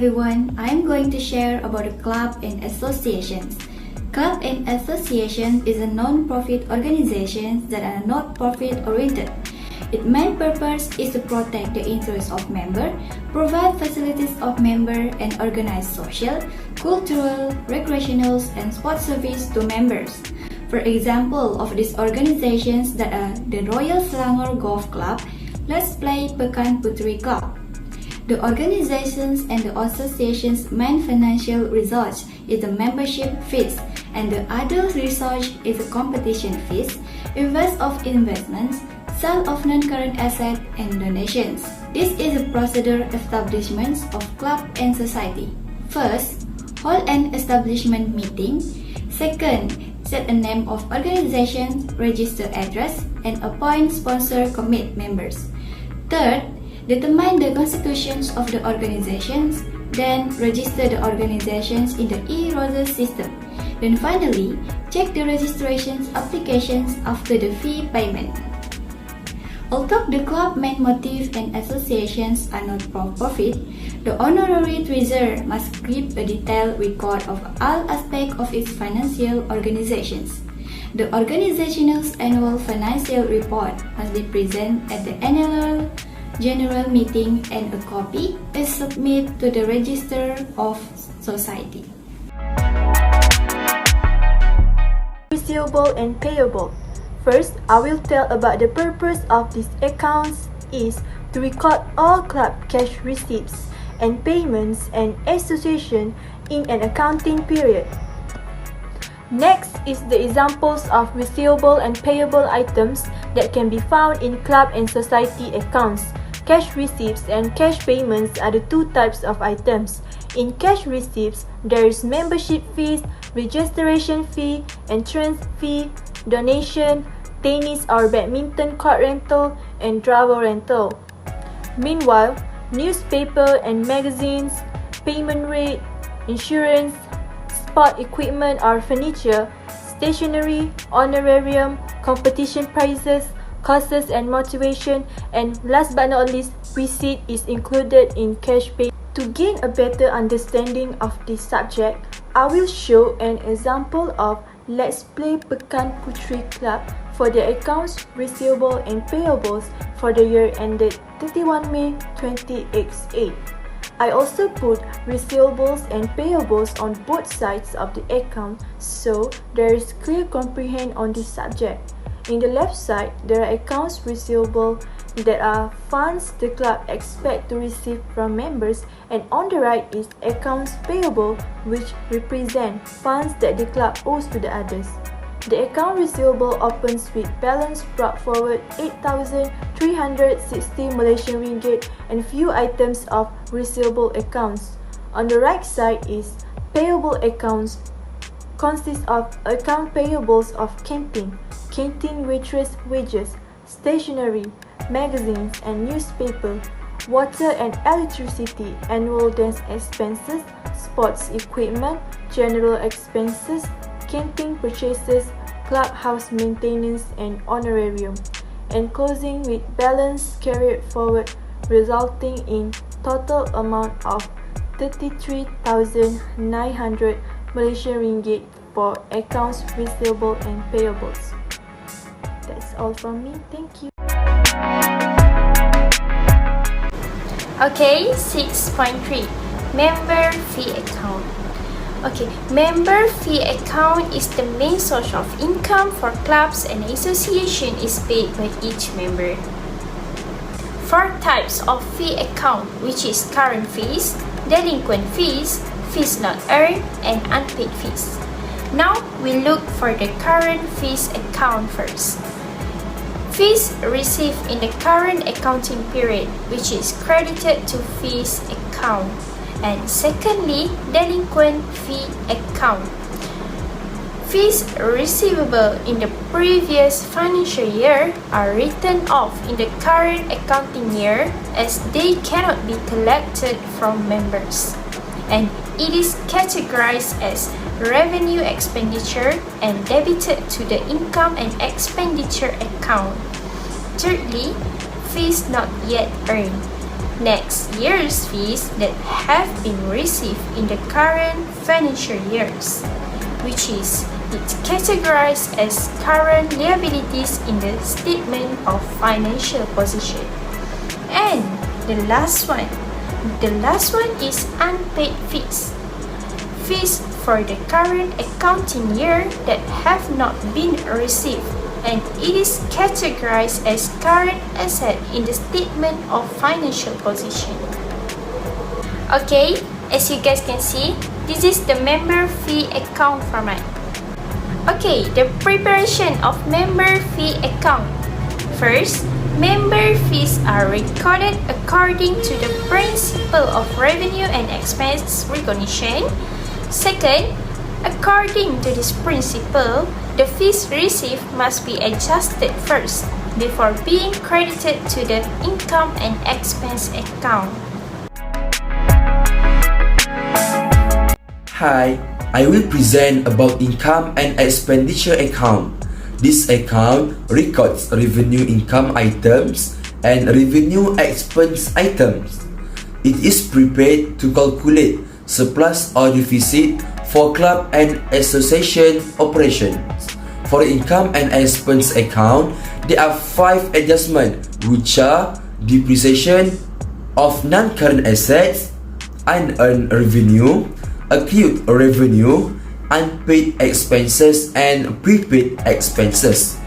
everyone, I am going to share about a club and associations. Club and association is a non-profit organization that are not profit-oriented. Its main purpose is to protect the interests of members, provide facilities of members, and organize social, cultural, recreational, and sports service to members. For example of these organizations that are the Royal Selangor Golf Club, Let's Play Pekan Putri Club. The organizations and the association's main financial resource is the membership fees, and the other resource is the competition fees, investments, sale of non-current assets, and donations. This is a procedure establishment of club and society. First, hold an establishment meeting. Second, set a name of organization, register address, and appoint sponsor commit members. Third, determine the constitutions of the organizations, then register the organizations in the e-roster system. Then finally, check the registration applications after the fee payment. Although the club main motive and associations are not for profit, the honorary treasurer must keep a detailed record of all aspects of its financial organizations. The organization's annual financial report must be presented at the annual general meeting, and a copy is submitted to the register of society. Receivable and payable. First, I will tell about the purpose of these accounts is to record all club cash receipts and payments and association in an accounting period. Next is the examples of receivable and payable items that can be found in club and society accounts. Cash receipts and cash payments are the two types of items. In cash receipts, there is membership fees, registration fee, entrance fee, donation, tennis or badminton court rental, and travel rental. Meanwhile, newspaper and magazines, payment rate, insurance, sport equipment or furniture, stationery, honorarium, competition prizes, courses and motivation, and last but not least, receipt is included in cash pay. To gain a better understanding of this subject, I will show an example of Let's Play Pekan Putri Club for the accounts receivable and payables for the year ended 31 May 2008. I also put receivables and payables on both sides of the account so there is clear comprehension on this subject. In the left side, there are accounts receivable that are funds the club expect to receive from members, and on the right is accounts payable which represent funds that the club owes to the others. The account receivable opens with balance brought forward 8,360 Malaysian ringgit and few items of receivable accounts. On the right side is payable accounts consists of account payables of canteen waitress wages, stationery, magazines and newspaper, water and electricity, annual dance expenses, sports equipment, general expenses, canteen purchases, clubhouse maintenance and honorarium, and closing with balance carried forward resulting in total amount of 33,900 Malaysian ringgit for accounts receivable and payables. That's all from me. Thank you. Okay, 6.3 Member Fee Account. Okay, member fee account is the main source of income for clubs and association is paid by each member. 4 types of fee account, which is current fees, delinquent fees, fees not earned, and unpaid fees. Now we look for the current fees account first. Fees received in the current accounting period, which is credited to fees account. And secondly, delinquent fee account. Fees receivable in the previous financial year are written off in the current accounting year as they cannot be collected from members. And it is categorized as revenue expenditure and debited to the income and expenditure account. Thirdly, fees not yet earned. next year's fees that have been received in the current financial years, which is it's categorized as current liabilities in the statement of financial position. And the last one is unpaid fees. Fees for the current accounting year that have not been received, and it is categorized as current asset in the statement of financial position. Okay, as you guys can see, this is the member fee account format. Okay, the preparation of member fee account. First, member fees are recorded according to the principle of revenue and expense recognition. Second, according to this principle, the fees received must be adjusted first before being credited to the income and expense account. Hi, I will present about income and expenditure account. This account records revenue income items and revenue expense items. It is prepared to calculate surplus or deficit for club and association operations. For income and expense account, there are 5 adjustments, which are depreciation of non-current assets, unearned revenue, accrued revenue, unpaid expenses, and prepaid expenses.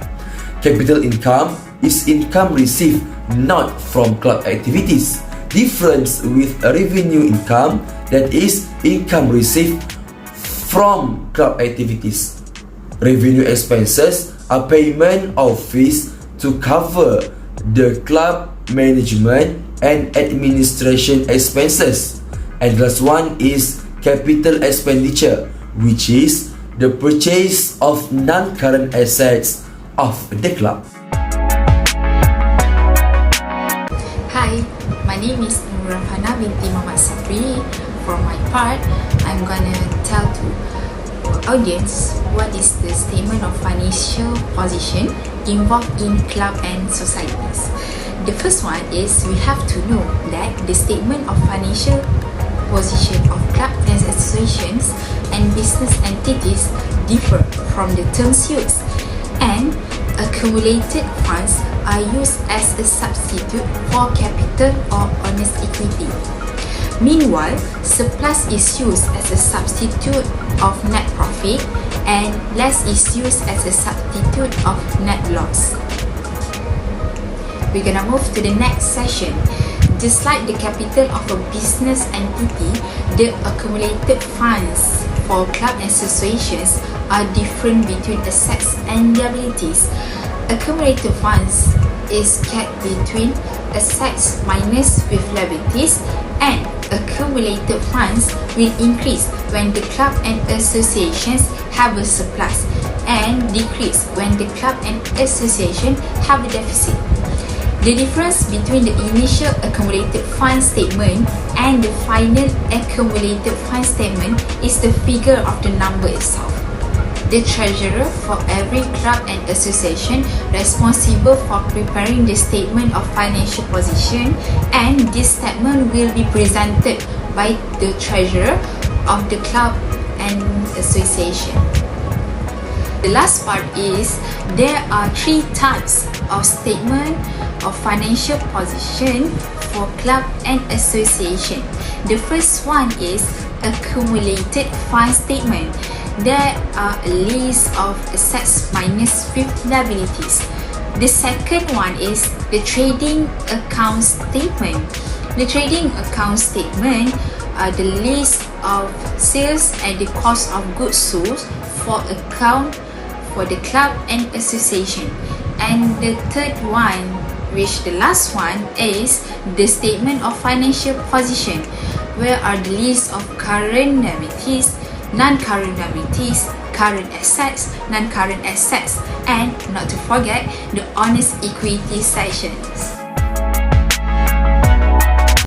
Capital income is income received not from club activities, different with revenue income, that is income received from club activities. Revenue expenses are payment of fees to cover the club management and administration expenses. And last one is capital expenditure, which is the purchase of non-current assets of the club. Hi, my name is Nurafana binti Muhammad Sapri. For my part, I'm gonna tell to our audience what is the statement of financial position involved in club and societies. The first one is we have to know that the statement of financial position of clubs and associations and business entities differ from the terms used, and accumulated funds are used as a substitute for capital or honest equity. Meanwhile, surplus is used as a substitute of net profit, and less is used as a substitute of net loss. We're gonna move to the next session. Just like the capital of a business entity, the accumulated funds for club associations are different between assets and liabilities. Accumulated funds is kept between assets minus with liabilities, and accumulated funds will increase when the club and associations have a surplus, and decrease when the club and association have a deficit. The difference between the initial accumulated fund statement and the final accumulated fund statement is the figure of the number itself. The treasurer for every club and association responsible for preparing the statement of financial position, and this statement will be presented by the treasurer of the club and association. The last part is there are 3 types of statement of financial position for club and association. The first one is accumulated fund statement. There are a list of assets minus with liabilities. The second one is the trading account statement. The trading account statement are the list of sales and the cost of goods sold for account for the club and association. And the third one, which the last one, is the statement of financial position, where are the list of current liabilities, non-current liabilities, current assets, non-current assets, and not to forget the honest equity sections.